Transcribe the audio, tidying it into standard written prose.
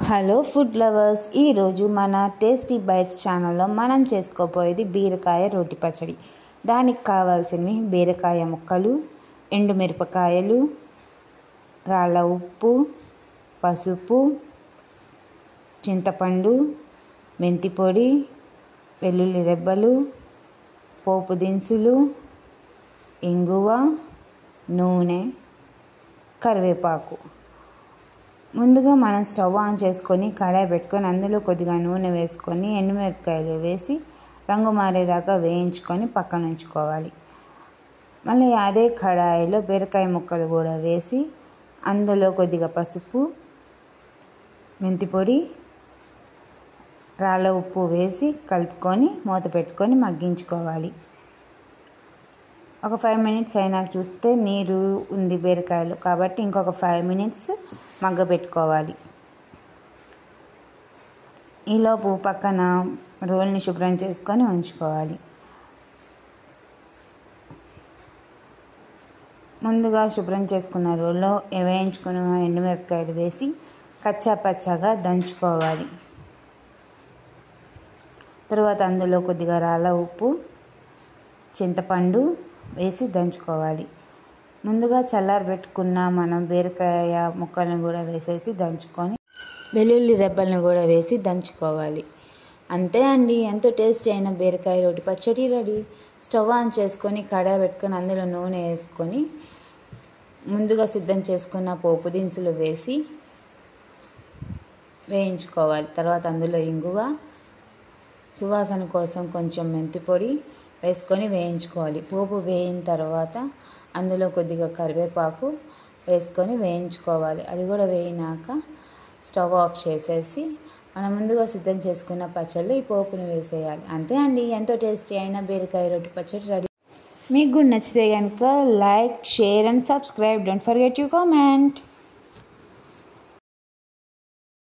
Hello food lovers, ఈరోజు మన tasty bytes ఛానల్లో మనం చేసుకోబోయేది బీరకాయ రోటి పచ్చడి. దానికి కావాల్సినవి బీరకాయ ముక్కలు, ఎండుమిరపకాయలు, రాళ్ళ ఉప్పు, పసుపు, చింతపండు, మెంతి పొడి, వెల్లుల్లి రెబ్బలు, పోపు దినుసులు, ఇంగువ, నూనె, కరివేపాకు. ముందుగా మనం స్టవ్ ఆన్ చేసుకొని కడాయి పెట్టుకొని అందులో కొద్దిగా నూనె వేసుకొని ఎండుమిరపకాయలు వేసి రంగు మారేదాకా వేయించుకొని పక్కన ఉంచుకోవాలి. మళ్ళీ అదే కడాయిలో బీరకాయ ముక్కలు కూడా వేసి అందులో కొద్దిగా పసుపు, మెంతి పొడి, రాళ్ళ ఉప్పు వేసి కలుపుకొని మూత పెట్టుకొని మగ్గించుకోవాలి. ఒక 5 మినిట్స్ అయినా చూస్తే నీరు ఉంది బీరకాయలు, కాబట్టి ఇంకొక 5 మినిట్స్ మగ్గబెట్టుకోవాలి. ఈలోపు పక్కన రోల్ని శుభ్రం చేసుకొని ఉంచుకోవాలి. ముందుగా శుభ్రం చేసుకున్న రోల్లో వేయించుకున్న ఎండుమిరపకాయలు వేసి కచ్చా పచ్చాగా దంచుకోవాలి. తర్వాత అందులో కొద్దిగా రాళ్ళ ఉప్పు, చింతపండు వేసి దంచుకోవాలి. ముందుగా చల్లారబెట్టుకున్న మనం బీరకాయ ముక్కలను కూడా వేసేసి దంచుకొని వెల్లుల్లి రెబ్బలను కూడా వేసి దంచుకోవాలి. అంతే అండి, ఎంతో టేస్టీ అయిన బీరకాయ రోటి పచ్చడి రెడీ. స్టవ్ ఆన్ చేసుకొని కడాయి పెట్టుకొని అందులో నూనె వేసుకొని ముందుగా సిద్ధం చేసుకున్న పోపు దినుసులు వేసి వేయించుకోవాలి. తర్వాత అందులో ఇంగువ, సువాసన కోసం కొంచెం మెంతి పొడి వేసుకొని వేయించుకోవాలి. పోపు వేయిన తర్వాత అందులో కొద్దిగా కరివేపాకు వేసుకొని వేయించుకోవాలి. అది కూడా వేయినాక స్టవ్ ఆఫ్ చేసేసి మనం ముందుగా సిద్ధం చేసుకున్న పచ్చళ్ళు ఈ పోపుని వేసేయాలి. అంతే అండి, ఎంతో టేస్టీ అయిన బీరకాయ రొట్టి పచ్చడి రెడీ. మీకు కూడా నచ్చితే కనుక like, share and subscribe. Don't forget to comment.